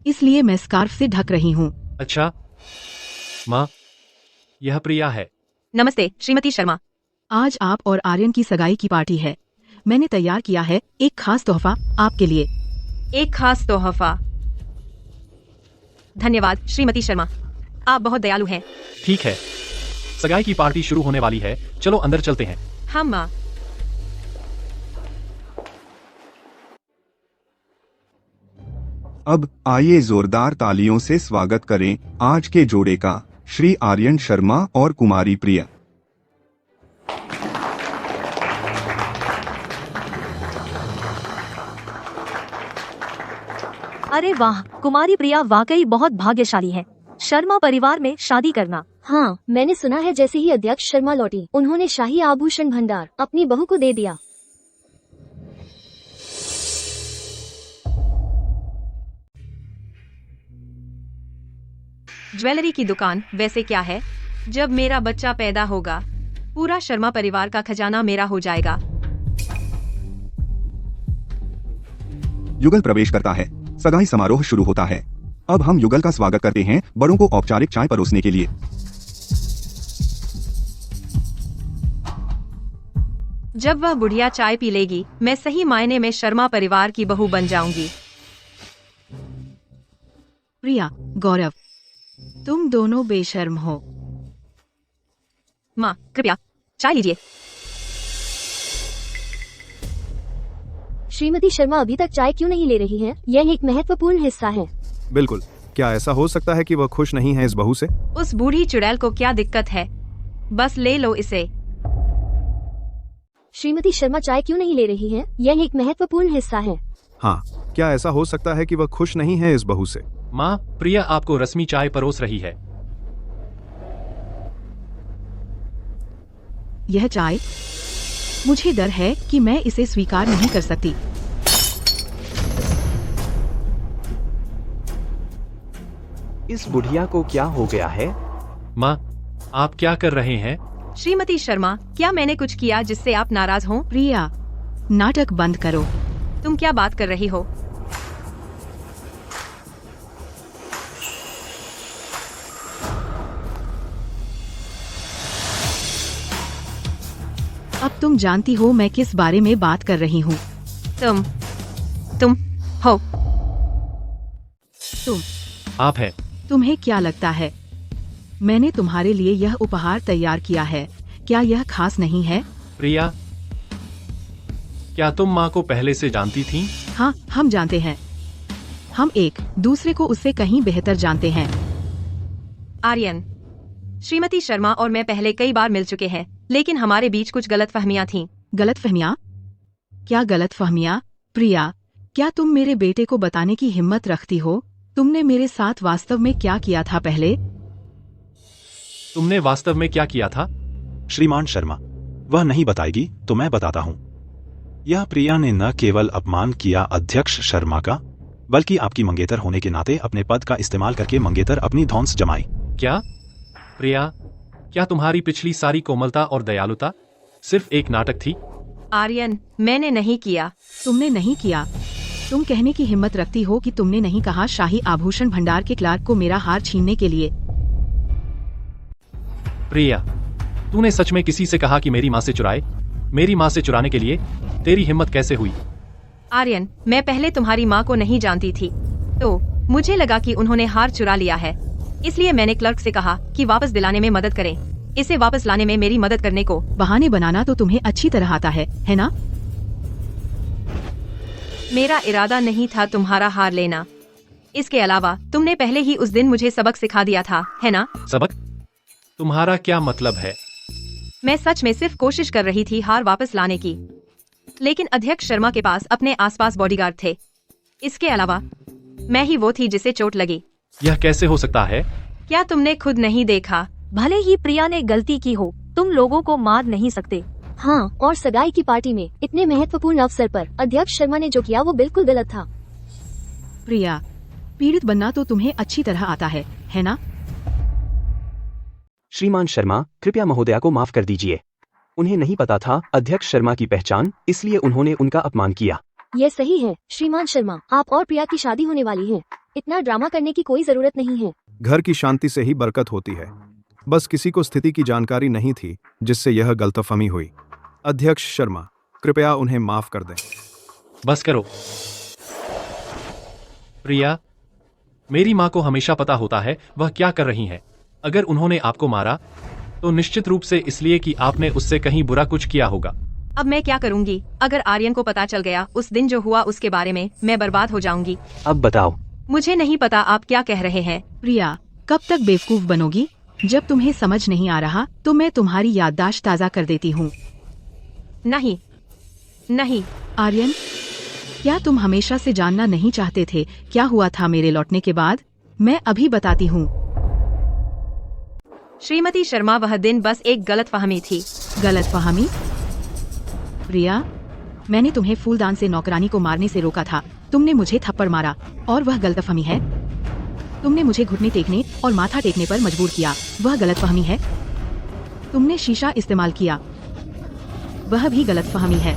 इसलिए मैं स्कार्फ से ढक रही हूँ। अच्छा माँ, यह प्रिया है। नमस्ते श्रीमती शर्मा। आज आप और आर्यन की सगाई की पार्टी है। मैंने तैयार किया है एक खास तोहफा आपके लिए। एक खास तोहफा? धन्यवाद श्रीमती शर्मा, आप बहुत दयालु हैं। ठीक है, सगाई की पार्टी शुरू होने वाली है, चलो अंदर चलते हैं। हाँ माँ। अब आइए जोरदार तालियों से स्वागत करें आज के जोड़े का, श्री आर्यन शर्मा और कुमारी प्रिया। अरे वाह, कुमारी प्रिया वाकई बहुत भाग्यशाली है। शर्मा परिवार में शादी करना। हाँ, मैंने सुना है जैसे ही अध्यक्ष शर्मा लौटी, उन्होंने शाही आभूषण भंडार अपनी बहू को दे दिया। ज्वेलरी की दुकान वैसे क्या है? जब मेरा बच्चा पैदा होगा, पूरा शर्मा परिवार का खजाना मेरा हो जाएगा। युगल प्रवेश करता है, सगाई समारोह शुरू होता है। अब हम युगल का स्वागत करते हैं बड़ों को औपचारिक चाय परोसने के लिए। जब वह बुढ़िया चाय पी लेगी, मैं सही मायने में शर्मा परिवार की बहू बन जाऊंगी। प्रिया, गौरव, तुम दोनों बेशर्म हो। माँ, कृपया चाय लीजिए। श्रीमती शर्मा अभी तक चाय क्यों नहीं ले रही हैं? यह एक महत्वपूर्ण हिस्सा है। बिल्कुल, क्या ऐसा हो सकता है कि वह खुश नहीं है इस बहू से? उस बूढ़ी चुड़ैल को क्या दिक्कत है? बस ले लो इसे। श्रीमती शर्मा चाय क्यों नहीं ले रही हैं? यह एक महत्वपूर्ण हिस्सा है। हाँ, क्या ऐसा हो सकता है कि वह खुश नहीं है इस बहू से? माँ, प्रिया आपको रस्मी चाय परोस रही है। यह चाय, मुझे डर है कि मैं इसे स्वीकार नहीं कर सकती। इस बुढ़िया को क्या हो गया है? माँ, आप क्या कर रहे हैं? श्रीमती शर्मा, क्या मैंने कुछ किया जिससे आप नाराज हों? प्रिया, नाटक बंद करो। तुम क्या बात कर रही हो? अब तुम जानती हो मैं किस बारे में बात कर रही हूँ। तुम हो। तुम आप है। तुम्हें क्या लगता है मैंने तुम्हारे लिए यह उपहार तैयार किया है? क्या यह खास नहीं है? प्रिया, क्या तुम माँ को पहले से जानती थी? हाँ, हम जानते हैं। हम एक दूसरे को उससे कहीं बेहतर जानते हैं। आर्यन, श्रीमती शर्मा और मैं पहले कई बार मिल चुके हैं, लेकिन हमारे बीच कुछ गलतफहमियां थीं। गलतफहमियां? क्या गलतफहमियां? प्रिया, क्या तुम मेरे बेटे को बताने की हिम्मत रखती हो? तुमने मेरे साथ वास्तव में क्या किया था पहले? तुमने वास्तव में क्या किया था? श्रीमान शर्मा, वह नहीं बताएगी तो मैं बताता हूँ। यह प्रिया ने न केवल अपमान किया अध्यक्ष शर्मा का, बल्कि आपकी मंगेतर होने के नाते अपने पद का इस्तेमाल करके मंगेतर अपनी धौंस जमाई। क्या? प्रिया, क्या तुम्हारी पिछली सारी कोमलता और दयालुता सिर्फ एक नाटक थी? आर्यन, मैंने नहीं किया। तुमने नहीं किया? तुम कहने की हिम्मत रखती हो कि तुमने नहीं कहा शाही आभूषण भंडार के क्लार्क को मेरा हार छीनने के लिए? प्रिया, तूने सच में किसी से कहा कि मेरी माँ से चुराए? मेरी माँ से चुराने के लिए तेरी हिम्मत कैसे हुई? आर्यन, मैं पहले तुम्हारी माँ को नहीं जानती थी, तो मुझे लगा कि उन्होंने हार चुरा लिया है। इसलिए मैंने क्लर्क से कहा कि वापस दिलाने में मदद करें। इसे वापस लाने में मेरी मदद करने को। बहाने बनाना तो तुम्हें अच्छी तरह आता है ना? मेरा इरादा नहीं था तुम्हारा हार लेना। इसके अलावा तुमने पहले ही उस दिन मुझे सबक सिखा दिया था, है ना? सबक? तुम्हारा क्या मतलब है? मैं सच में सिर्फ कोशिश कर रही थी हार वापस लाने की, लेकिन अध्यक्ष शर्मा के पास अपने आसपास बॉडीगार्ड थे। इसके अलावा मैं ही वो थी जिसे चोट लगी। यह कैसे हो सकता है? क्या तुमने खुद नहीं देखा? भले ही प्रिया ने गलती की हो, तुम लोगों को मार नहीं सकते। हाँ, और सगाई की पार्टी में इतने महत्वपूर्ण अवसर पर अध्यक्ष शर्मा ने जो किया वो बिल्कुल गलत था। प्रिया, पीड़ित बनना तो तुम्हें अच्छी तरह आता है ना? श्रीमान शर्मा, कृपया महोदया को माफ कर दीजिए। उन्हें नहीं पता था अध्यक्ष शर्मा की पहचान, इसलिए उन्होंने उनका अपमान किया। ये सही है श्रीमान शर्मा, आप और प्रिया की शादी होने वाली है। इतना ड्रामा करने की कोई जरूरत नहीं है। घर की शांति से ही बरकत होती है। बस किसी को स्थिति की जानकारी नहीं थी जिससे यह गलतफहमी हुई। अध्यक्ष शर्मा, कृपया उन्हें माफ कर दें। बस करो। प्रिया, मेरी माँ को हमेशा पता होता है वह क्या कर रही है। अगर उन्होंने आपको मारा तो निश्चित रूप से इसलिए कि आपने उससे कहीं बुरा कुछ किया होगा। अब मैं क्या करूंगी? अगर आर्यन को पता चल गया उस दिन जो हुआ उसके बारे में, मैं बर्बाद हो जाऊंगी। अब बताओ। मुझे नहीं पता आप क्या कह रहे हैं। प्रिया, कब तक बेवकूफ बनोगी? जब तुम्हें समझ नहीं आ रहा तो मैं तुम्हारी याददाश्त ताज़ा कर देती हूँ। नहीं। आर्यन, क्या तुम हमेशा से जानना नहीं चाहते थे क्या हुआ था मेरे लौटने के बाद? मैं अभी बताती हूँ। श्रीमती शर्मा, वह दिन बस एक गलतफहमी थी। गलतफहमी? प्रिया, मैंने तुम्हें फूलदान से नौकरानी को मारने से रोका था। तुमने मुझे थप्पड़ मारा और वह गलतफहमी है। तुमने मुझे घुटने टेकने और माथा टेकने पर मजबूर किया, वह गलतफहमी है। तुमने शीशा इस्तेमाल किया, वह भी गलतफहमी है।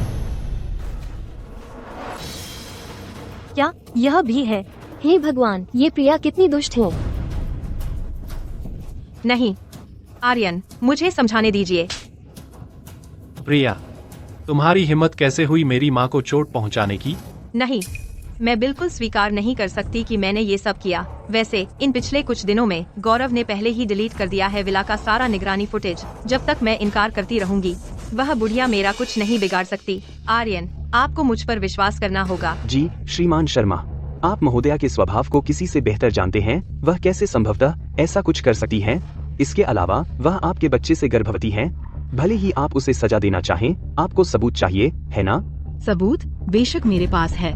क्या यह भी है? हे भगवान, ये प्रिया कितनी दुष्ट है। नहीं, आर्यन, मुझे समझाने दीजिए। प्रिया, तुम्हारी हिम्मत कैसे हुई मेरी माँ को चोट पहुँचाने की? नहीं, मैं बिल्कुल स्वीकार नहीं कर सकती कि मैंने ये सब किया। वैसे इन पिछले कुछ दिनों में गौरव ने पहले ही डिलीट कर दिया है विला का सारा निगरानी फुटेज। जब तक मैं इनकार करती रहूंगी वह बुढ़िया मेरा कुछ नहीं बिगाड़ सकती। आर्यन, आपको मुझ पर विश्वास करना होगा। जी श्रीमान शर्मा, आप महोदया के स्वभाव को किसी से बेहतर जानते हैं। वह कैसे संभवतः ऐसा कुछ कर सकती हैं? इसके अलावा वह आपके बच्चे से गर्भवती है। भले ही आप उसे सजा देना चाहें, आपको सबूत चाहिए, है ना? सबूत बेशक मेरे पास है।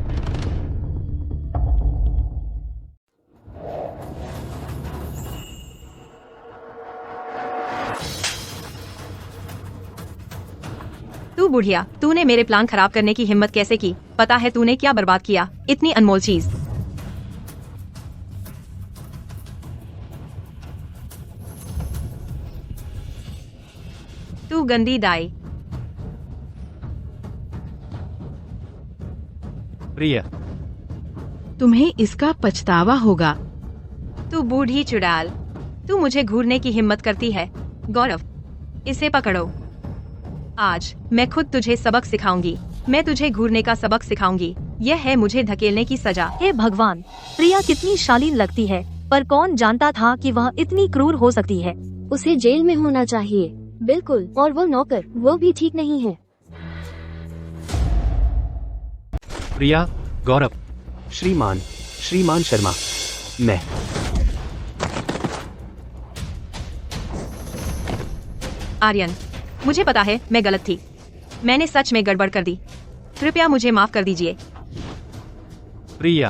तू बुढ़िया, तूने मेरे प्लान खराब करने की हिम्मत कैसे की? पता है तूने क्या बर्बाद किया? इतनी अनमोल चीज। तू गंदी दाई। प्रिया, तुम्हें इसका पछतावा होगा। तू बूढ़ी चुड़ैल, तू मुझे घूरने की हिम्मत करती है। गौरव, इसे पकड़ो। आज मैं खुद तुझे सबक सिखाऊंगी। मैं तुझे घूरने का सबक सिखाऊंगी। यह है मुझे धकेलने की सजा। हे भगवान, प्रिया कितनी शालीन लगती है, पर कौन जानता था कि वह इतनी क्रूर हो सकती है। उसे जेल में होना चाहिए। बिल्कुल, और वो नौकर, वो भी ठीक नहीं है। प्रिया, गौरव। श्रीमान शर्मा, मैं। आर्यन, मुझे पता है मैं गलत थी। मैंने सच में गड़बड़ कर दी। कृपया मुझे माफ कर दीजिए। प्रिया,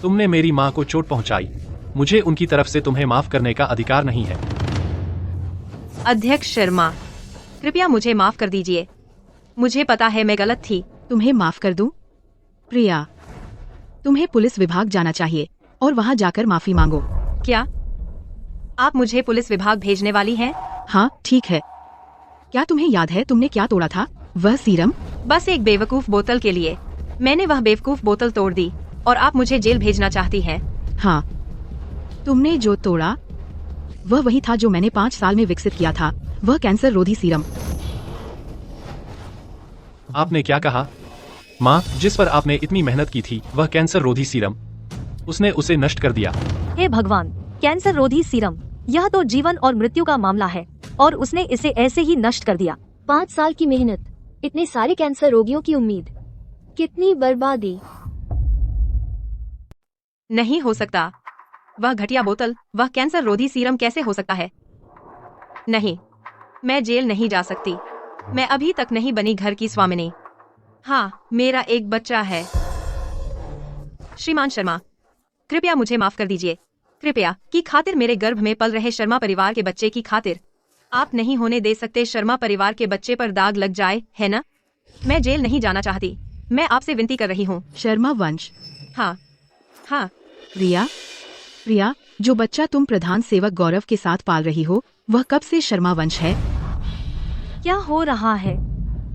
तुमने मेरी माँ को चोट पहुंचाई। मुझे उनकी तरफ से तुम्हें माफ करने का अधिकार नहीं है। अध्यक्ष शर्मा, कृपया मुझे माफ कर दीजिए। मुझे पता है मैं गलत थी। तुम्हें माफ कर दूं? प्रिया, तुम्हें पुलिस विभाग जाना चाहिए और वहां जाकर माफी मांगो। क्या आप मुझे पुलिस विभाग भेजने वाली हैं? हाँ, ठीक है। क्या तुम्हें याद है तुमने क्या तोड़ा था? वह सीरम। बस एक बेवकूफ बोतल के लिए मैंने वह बेवकूफ बोतल तोड़ दी और आप मुझे जेल भेजना चाहती हैं। हाँ, तुमने जो तोड़ा वह वही था जो मैंने 5 साल में विकसित किया था, वह कैंसर रोधी सीरम। आपने क्या कहा? माँ, जिस पर आपने इतनी मेहनत की थी, वह कैंसर रोधी सीरम, उसने उसे नष्ट कर दिया। हे भगवान, कैंसर रोधी सीरम, यह तो जीवन और मृत्यु का मामला है और उसने इसे ऐसे ही नष्ट कर दिया। 5 साल की मेहनत, इतने सारे कैंसर रोगियों की उम्मीद, कितनी बर्बादी। नहीं हो सकता। वह घटिया बोतल, वह कैंसर रोधी सीरम कैसे हो सकता है? नहीं, मैं जेल नहीं जा सकती। मैं अभी तक नहीं बनी घर की स्वामिनी। हाँ, मेरा एक बच्चा है। श्रीमान शर्मा, कृपया मुझे माफ कर दीजिए। कृपया की खातिर, मेरे गर्भ में पल रहे शर्मा परिवार के बच्चे की खातिर। आप नहीं होने दे सकते शर्मा परिवार के बच्चे पर दाग लग जाए, है ना? मैं जेल नहीं जाना चाहती। मैं आपसे विनती कर रही हूँ। शर्मा वंश। हाँ हाँ। प्रिया, जो बच्चा तुम प्रधान सेवक गौरव के साथ पाल रही हो, वह कब से शर्मा वंश है? क्या हो रहा है?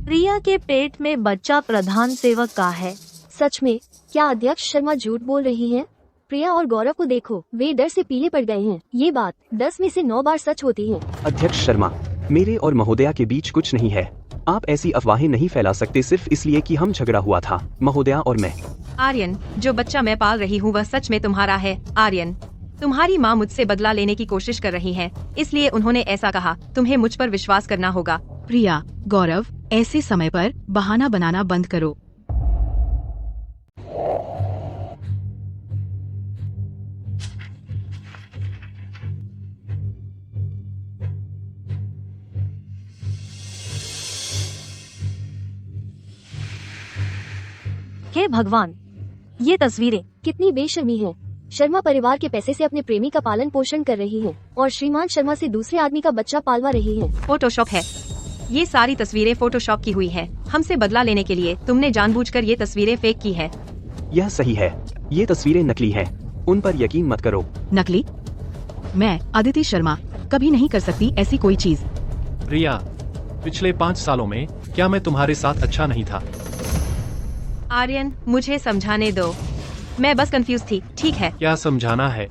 प्रिया के पेट में बच्चा प्रधान सेवक का है। सच में? क्या अध्यक्ष शर्मा झूठ बोल रही हैं? प्रिया और गौरव को देखो, वे डर से पीले पड़ गए हैं। ये बात 10 में से 9 बार सच होती है। अध्यक्ष शर्मा, मेरे और महोदया के बीच कुछ नहीं है। आप ऐसी अफवाहें नहीं फैला सकते सिर्फ इसलिए कि हम झगड़ा हुआ था, महोदया और मैं। आर्यन, जो बच्चा मैं पाल रही हूँ वह सच में तुम्हारा है। आर्यन, तुम्हारी माँ मुझसे बदला लेने की कोशिश कर रही है, इसलिए उन्होंने ऐसा कहा। तुम्हें मुझ पर विश्वास करना होगा। प्रिया, गौरव, ऐसे समय पर बहाना बनाना बंद करो। हे भगवान, ये तस्वीरें कितनी बेशर्मी है। शर्मा परिवार के पैसे से अपने प्रेमी का पालन पोषण कर रही है और श्रीमान शर्मा से दूसरे आदमी का बच्चा पालवा रही है। फोटोशॉप है। ये सारी तस्वीरें फोटोशॉप की हुई है। हमसे बदला लेने के लिए तुमने जानबूझकर ये तस्वीरें फेक की है। यह सही है, ये तस्वीरें नकली हैं। उन पर यकीन मत करो। नकली? मैं अदिति शर्मा कभी नहीं कर सकती ऐसी कोई चीज। प्रिया, पिछले 5 सालों में क्या मैं तुम्हारे साथ अच्छा नहीं था? आर्यन, मुझे समझाने दो। मैं बस कंफ्यूज थी। ठीक है। क्या समझाना है?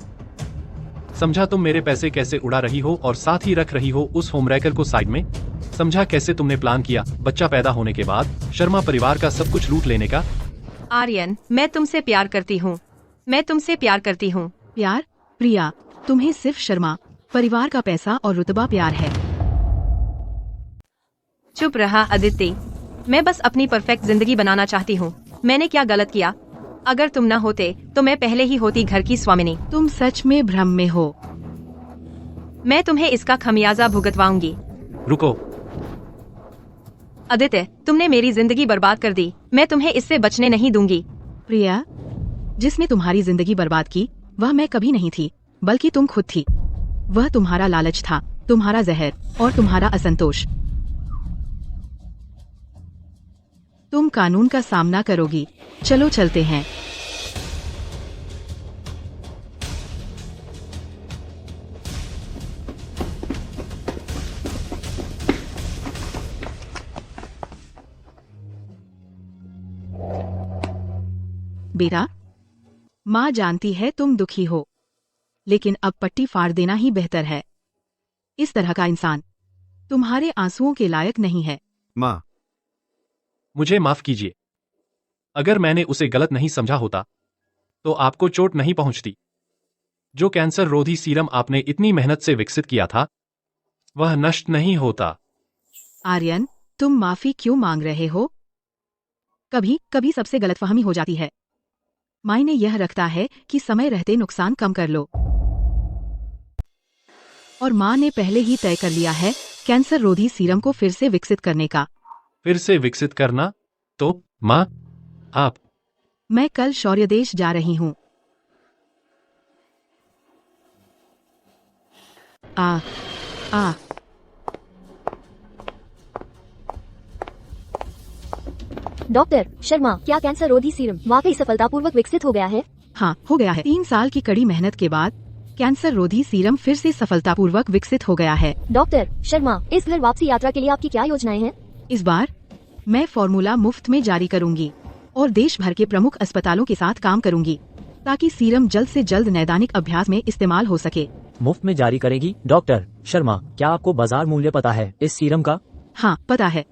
समझा तुम मेरे पैसे कैसे उड़ा रही हो और साथ ही रख रही हो उस होमरेकर को साइड में। समझा कैसे तुमने प्लान किया बच्चा पैदा होने के बाद शर्मा परिवार का सब कुछ लूट लेने का। आर्यन, मैं तुमसे प्यार करती हूँ। मैं तुमसे प्यार करती हूँ। प्यार? प्रिया, तुम्हें सिर्फ शर्मा परिवार का पैसा और रुतबा प्यार है। चुप रहा अदिति। मैं बस अपनी परफेक्ट जिंदगी बनाना चाहती हूँ। मैंने क्या गलत किया? अगर तुम न होते तो मैं पहले ही होती घर की स्वामिनी। तुम सच में भ्रम में हो। मैं तुम्हें इसका खमियाजा भुगतवाऊंगी। रुको। आदित्य, तुमने मेरी जिंदगी बर्बाद कर दी। मैं तुम्हें इससे बचने नहीं दूंगी। प्रिया, जिसने तुम्हारी जिंदगी बर्बाद की वह मैं कभी नहीं थी, बल्कि तुम खुद थी। वह तुम्हारा लालच था, तुम्हारा जहर और तुम्हारा असंतोष। तुम कानून का सामना करोगी। चलो चलते हैं। बेटा, माँ जानती है तुम दुखी हो, लेकिन अब पट्टी फाड़ देना ही बेहतर है। इस तरह का इंसान तुम्हारे आंसुओं के लायक नहीं है। माँ, मुझे माफ कीजिए। अगर मैंने उसे गलत नहीं समझा होता तो आपको चोट नहीं पहुंचती। जो कैंसर रोधी सीरम आपने इतनी मेहनत से विकसित किया था वह नष्ट नहीं होता। आर्यन, तुम माफी क्यों मांग रहे हो? कभी कभी सबसे गलतफहमी हो जाती है। मायने यह रखता है कि समय रहते नुकसान कम कर लो। और माँ ने पहले ही तय कर लिया है कैंसर रोधी सीरम को फिर से विकसित करने का। फिर से विकसित करना? तो माँ, आप? मैं कल शौर्यदेश जा रही हूँ। आ डॉक्टर शर्मा, क्या कैंसर रोधी सीरम वाकई सफलतापूर्वक विकसित हो गया है? हाँ, हो गया है। 3 साल की कड़ी मेहनत के बाद कैंसर रोधी सीरम फिर से सफलतापूर्वक विकसित हो गया है। डॉक्टर शर्मा, इस घर वापसी यात्रा के लिए आपकी क्या योजनाएं हैं? इस बार मैं फॉर्मूला मुफ्त में जारी करूंगी और देश भर के प्रमुख अस्पतालों के साथ काम करूंगी ताकि सीरम जल्द से जल्द नैदानिक अभ्यास में इस्तेमाल हो सके। मुफ्त में जारी करेगी? डॉक्टर शर्मा, क्या आपको बाजार मूल्य पता है इस सीरम का? हाँ, पता है,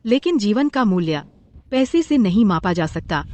लेकिन जीवन का मूल्य पैसे से नहीं मापा जा सकता।